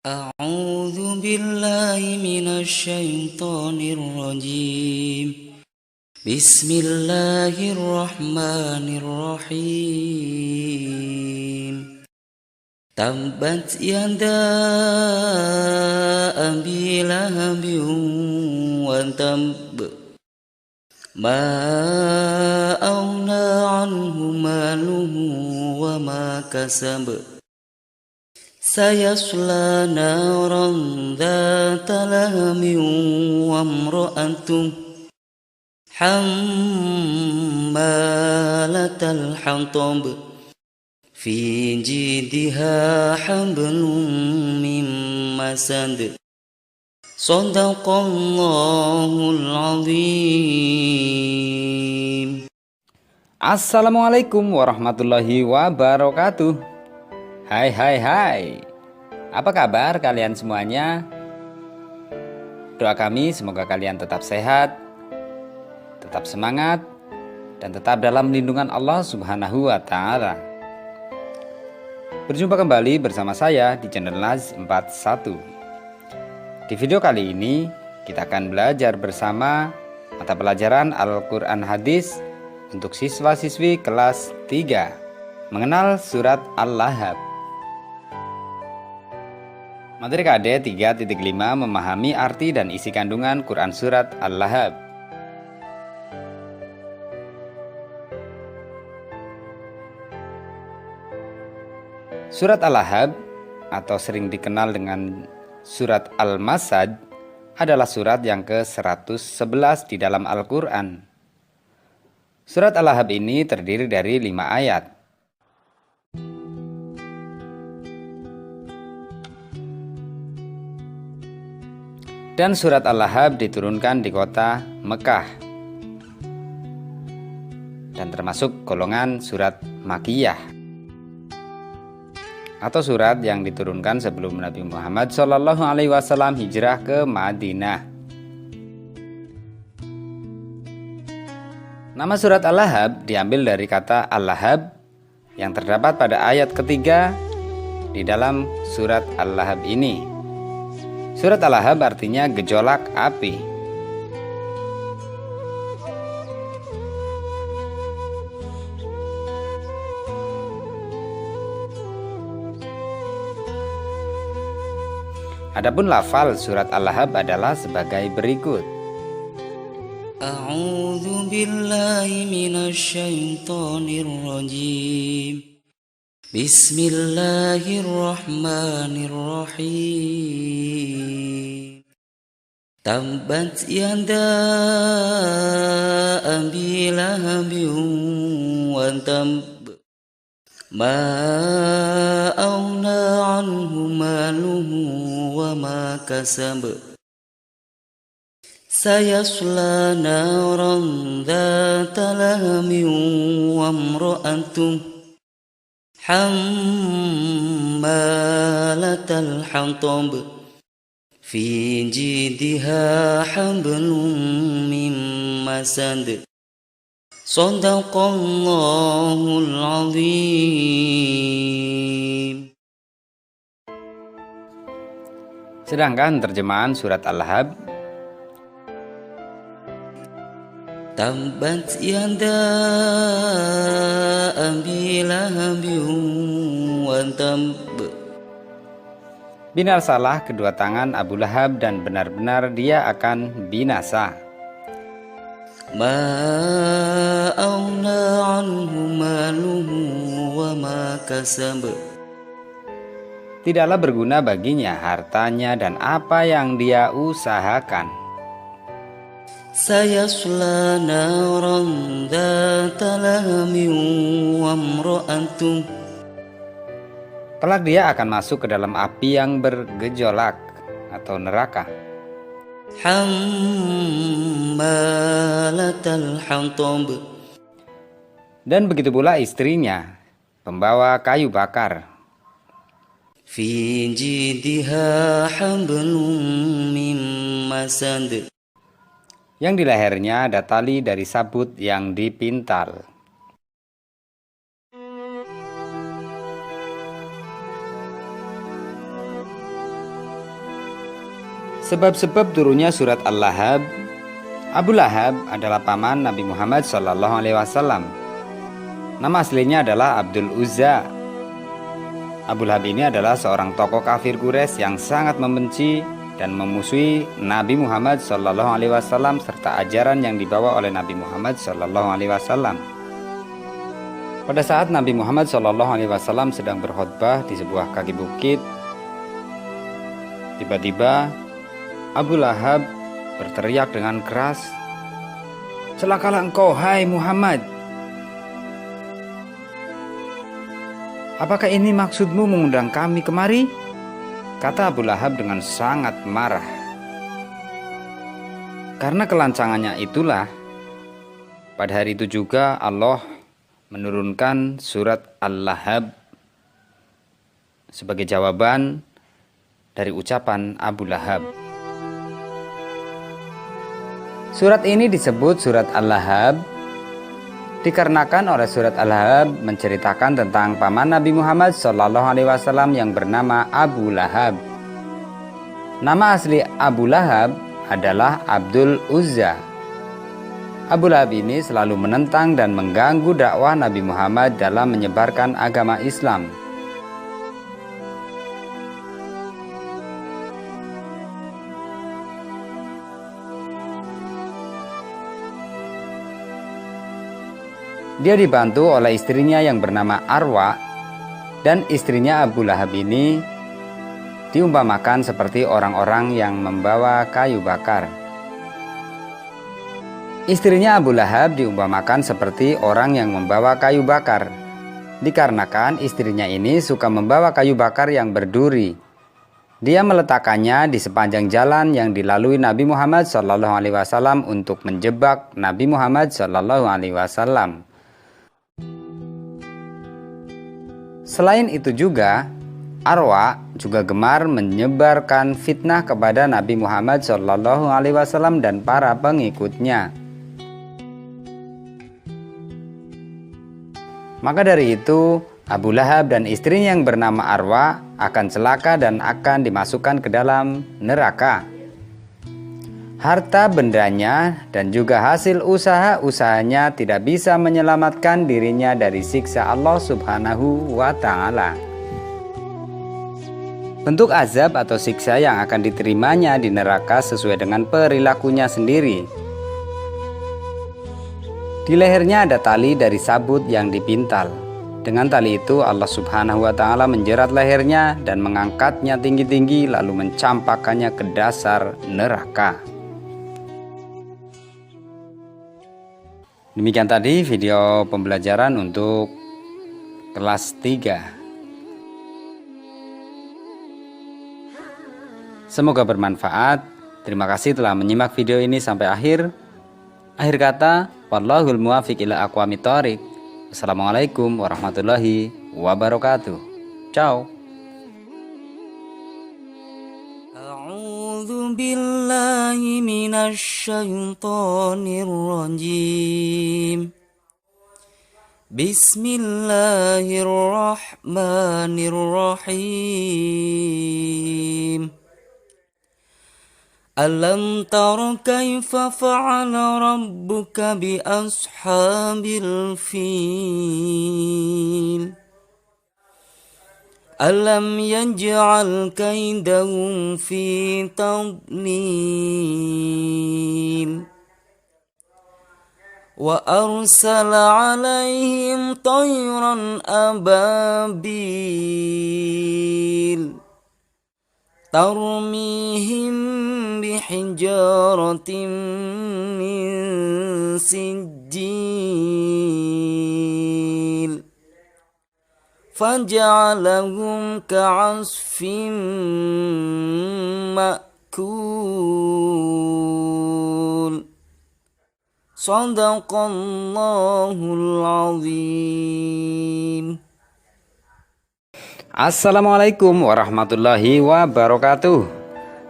أعوذ بالله من الشيطان الرجيم. بسم الله الرحمن الرحيم. تبت يدا أبي لهب وتب ما أغنى عنه ماله وما كسب سيصلى نارا ذات لهب وامرأته حمالة الحطب في جيدها حبل من مسد صدق الله العظيم. Assalamualaikum warahmatullahi wabarakatuh. Hai. Apa kabar kalian semuanya? Doa kami semoga kalian tetap sehat, tetap semangat, dan tetap dalam lindungan Allah Subhanahu wa Ta'ala. Berjumpa kembali bersama saya di channel Laz 41. Di video kali ini kita akan belajar bersama mata pelajaran Al-Quran Hadis untuk siswa-siswi kelas 3, mengenal surat Al-Lahab. Materi KD 3.5 memahami arti dan isi kandungan Quran surat Al-Lahab. Surat Al-Lahab atau sering dikenal dengan surat Al-Masad adalah surat yang ke-111 di dalam Al-Quran. Surat Al-Lahab ini terdiri dari 5 ayat. Dan surat Al-Lahab diturunkan di kota Mekah dan termasuk golongan surat Makkiyah atau surat yang diturunkan sebelum Nabi Muhammad SAW hijrah ke Madinah. Nama surat Al-Lahab diambil dari kata Al-Lahab yang terdapat pada ayat ketiga di dalam surat Al-Lahab ini. Surat Al-Lahab artinya gejolak api. Adapun lafal surat Al-Lahab adalah sebagai berikut. A'udzu billahi minasyaitonir rajim. Bismillahirrahmanirrahim. Tabbat yada abi lahabin wa tab ma aghna anhu maluhu wa ma kasab sayasla naran dhata lahabin wa imra'atuhu hammalatal hatab fi jidha hablum min masad Shadaqallahul azim. Sedangkan terjemahan surat Al-Lahab, Tabbat yada abi lahabin wa tab. binasalah kedua tangan Abu Lahab dan benar-benar dia akan binasa. Ma aghna anhu maluhu wa ma kasab. Tidaklah berguna baginya hartanya dan apa yang dia usahakan. Sayasla naran dhata lahabin wa imra'atuhu. Kelak dia akan masuk ke dalam api yang bergejolak atau neraka. Hammalatal hatab. Dan begitu pula istrinya, pembawa kayu bakar. Fi jidha hablum min masad. Yang di lehernya ada tali dari sabut yang dipintal. Sebab-sebab turunnya surat Al-Lahab. Abu Lahab adalah paman Nabi Muhammad SAW. Nama aslinya adalah Abdul Uzza. Abu Lahab ini adalah seorang tokoh kafir Quraisy yang sangat membenci dan memusuhi Nabi Muhammad SAW serta ajaran yang dibawa oleh Nabi Muhammad SAW. Pada saat Nabi Muhammad SAW sedang berkhutbah di sebuah kaki bukit, tiba-tiba Abu Lahab berteriak dengan keras, "Celakalah engkau, hai Muhammad! Apakah ini maksudmu mengundang kami kemari?" Kata Abu Lahab dengan sangat marah. Karena kelancangannya itulah, pada hari itu juga Allah menurunkan surat Al-Lahab sebagai jawaban dari ucapan Abu Lahab. Surat ini disebut surat Al-Lahab dikarenakan oleh surat Al-Lahab menceritakan tentang paman Nabi Muhammad SAW yang bernama Abu Lahab. Nama asli Abu Lahab adalah Abdul Uzza. Abu Lahab ini selalu menentang dan mengganggu dakwah Nabi Muhammad dalam menyebarkan agama Islam. Dia dibantu oleh istrinya yang bernama Arwa, dan istrinya Abu Lahab ini diumpamakan seperti orang-orang yang membawa kayu bakar. Istrinya Abu Lahab diumpamakan seperti orang yang membawa kayu bakar, dikarenakan istrinya ini suka membawa kayu bakar yang berduri. Dia meletakkannya di sepanjang jalan yang dilalui Nabi Muhammad SAW untuk menjebak Nabi Muhammad SAW. Selain itu juga, Arwa juga gemar menyebarkan fitnah kepada Nabi Muhammad SAW dan para pengikutnya. Maka dari itu, Abu Lahab dan istrinya yang bernama Arwa akan celaka dan akan dimasukkan ke dalam neraka. Harta bendanya dan juga hasil usaha-usahanya tidak bisa menyelamatkan dirinya dari siksa Allah Subhanahu wa Ta'ala. Bentuk azab atau siksa yang akan diterimanya di neraka sesuai dengan perilakunya sendiri. Di lehernya ada tali dari sabut yang dipintal. Dengan tali itu Allah Subhanahu wa Ta'ala menjerat lehernya dan mengangkatnya tinggi-tinggi lalu mencampakkannya ke dasar neraka. Demikian tadi video pembelajaran untuk kelas 3. Semoga bermanfaat. Terima kasih telah menyimak video ini sampai akhir. Akhir kata, wallahul muwaffiq ila aqwamit thoriq. Assalamualaikum warahmatullahi wabarakatuh. Ciao. A'udzu billahi minasy syaithanir rajim. Bismillahirrahmanirrahim. Alam tara kaifa fa'ala rabbuka bi ashabil fil. Alam yaj'al kaidahum fi tadlil. Wa arsala 'alaihim tayran ababil. Tarmihim bihijaratin min sijil. Faja'alahum ka'asfin ma'kul. Shadaqallahul azim. Assalamualaikum warahmatullahi wabarakatuh.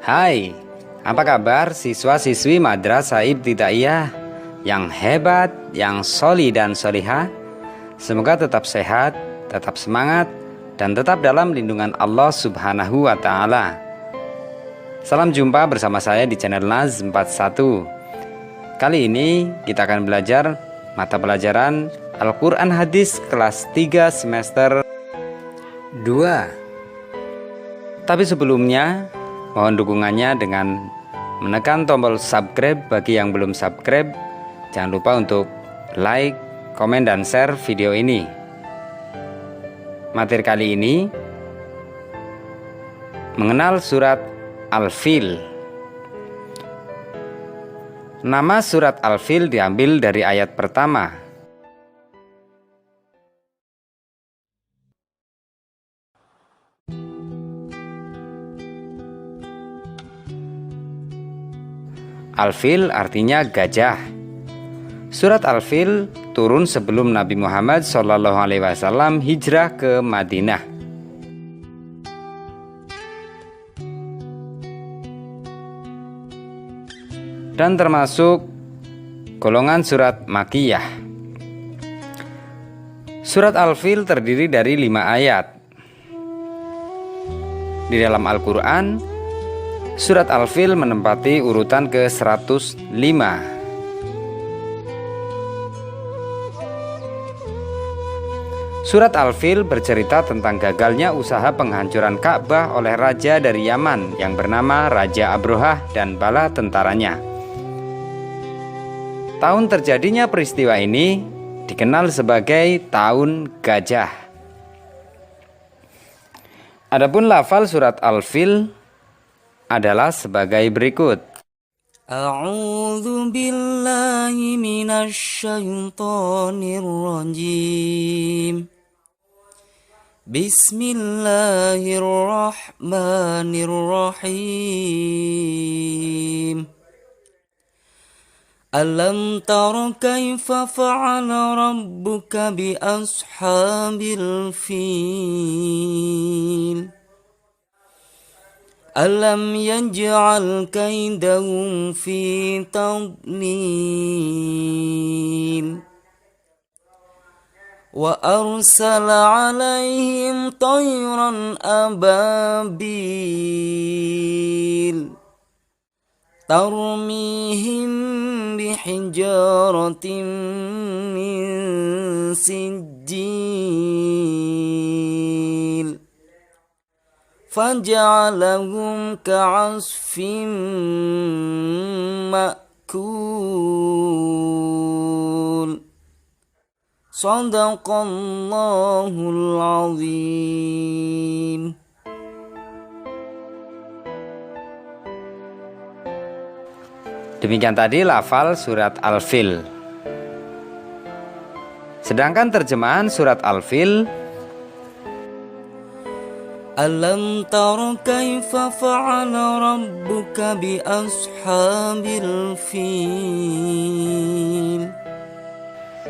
Hai, apa kabar siswa-siswi Madrasah Ibtidaiyah yang hebat, yang soli dan solihah? Semoga tetap sehat, tetap semangat, dan tetap dalam lindungan Allah Subhanahu wa Ta'ala. Salam jumpa bersama saya di channel Laz 41. Kali ini kita akan belajar mata pelajaran Al-Quran Hadis kelas 3 semester 2. Tapi sebelumnya mohon dukungannya dengan menekan tombol subscribe bagi yang belum subscribe. Jangan lupa untuk like, komen, dan share video ini. Materi kali ini mengenal surat Al-Fil. Nama surat Al-Fil diambil dari ayat pertama. Al-Fil artinya gajah. Surat Al-Fil turun sebelum Nabi Muhammad SAW hijrah ke Madinah. Dan termasuk golongan surat Makkiyah. Surat Al-Fil terdiri dari 5 ayat. Di dalam Al-Quran, surat Al-Fil menempati urutan ke-105. Surat Al-Fil bercerita tentang gagalnya usaha penghancuran Ka'bah oleh raja dari Yaman yang bernama Raja Abrohah dan bala tentaranya. Tahun terjadinya peristiwa ini dikenal sebagai Tahun Gajah. Adapun lafal surat Al-Fil adalah sebagai berikut. A'udzu billahi minasy syaithanir rajim. Bismillahirrahmanirrahim. Alam tara kaifa fa'ala rabbuka bi ashabil fil. Alam yaj'al kaidahum fi tadlil. Wa arsala 'alaihim tayran ababil. Tarmihim bihijaratin min sijil. Faja'alahum ka'asfin ma'kul. Shadaqallahul azim. Demikian tadi lafal surat Al-Fil. Sedangkan terjemahan surat Al-Fil, Alam tara kaifa fa'ala rabbuka bi ashabil fil.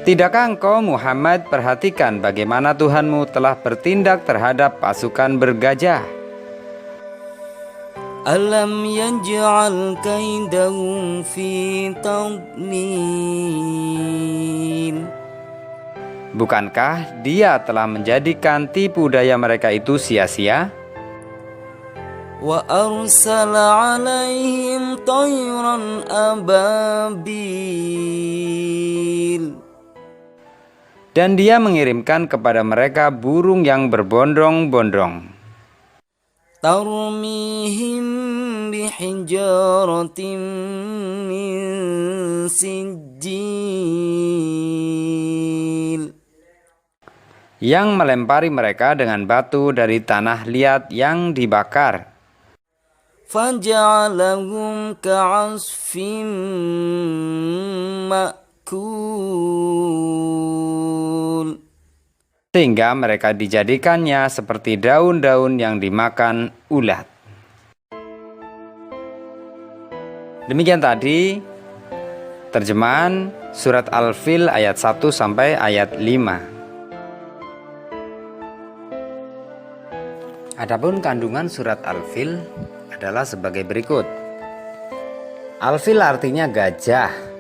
tidakkah engkau Muhammad perhatikan bagaimana Tuhanmu telah bertindak terhadap pasukan bergajah? Alam yaj'al kaidahum fi tadlil. Bukankah Dia telah menjadikan tipu daya mereka itu sia-sia? Wa arsala 'alaihim tayran ababil. Dan Dia mengirimkan kepada mereka burung yang berbondong-bondong. Tarmihim bihijaratin min sijil. Yang melempari mereka dengan batu dari tanah liat yang dibakar. Faja'alahum ka'asfin ma'kul. Sehingga mereka dijadikannya seperti daun-daun yang dimakan ulat. Demikian tadi terjemahan surat Al-Fil ayat 1 sampai ayat 5. Adapun kandungan surat Al-Fil adalah sebagai berikut. Al-Fil artinya gajah.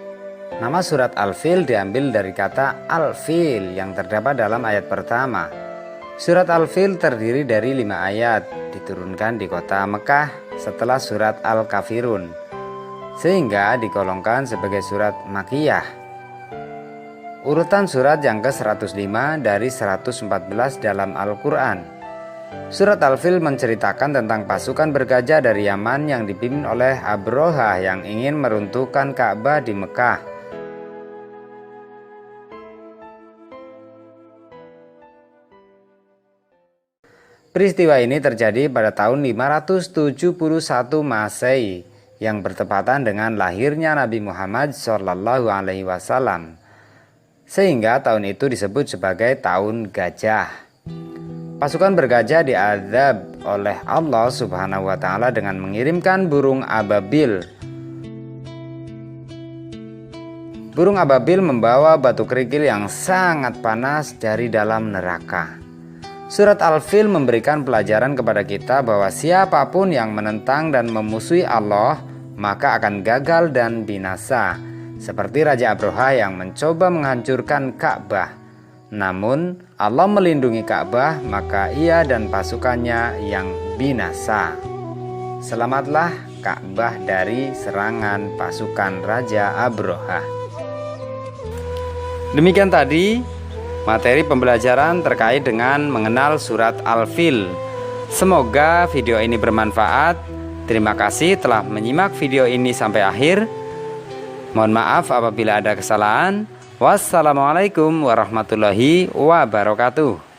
Nama surat Al-Fil diambil dari kata Al-Fil yang terdapat dalam ayat pertama. Surat Al-Fil terdiri dari 5 ayat, diturunkan di kota Mekah setelah surat Al-Kafirun, sehingga digolongkan sebagai surat Makkiyah. Urutan surat yang ke-105 dari 114 dalam Al-Quran. Surat Al-Fil menceritakan tentang pasukan bergajah dari Yaman yang dipimpin oleh Abrohah yang ingin meruntuhkan Ka'bah di Mekah. Peristiwa ini terjadi pada tahun 571 Masehi yang bertepatan dengan lahirnya Nabi Muhammad SAW, sehingga tahun itu disebut sebagai tahun gajah. Pasukan bergajah diazab oleh Allah Subhanahu wa Ta'ala dengan mengirimkan burung ababil. Burung ababil membawa batu kerikil yang sangat panas dari dalam neraka. Surat Al-Fil memberikan pelajaran kepada kita bahwa siapapun yang menentang dan memusuhi Allah maka akan gagal dan binasa, seperti Raja Abrohah yang mencoba menghancurkan Ka'bah. Namun Allah melindungi Ka'bah, maka ia dan pasukannya yang binasa. Selamatlah Ka'bah dari serangan pasukan Raja Abrohah. Demikian tadi materi pembelajaran terkait dengan mengenal surat Al-Fil. Semoga video ini bermanfaat. Terima kasih telah menyimak video ini sampai akhir. Mohon maaf apabila ada kesalahan. Wassalamualaikum warahmatullahi wabarakatuh.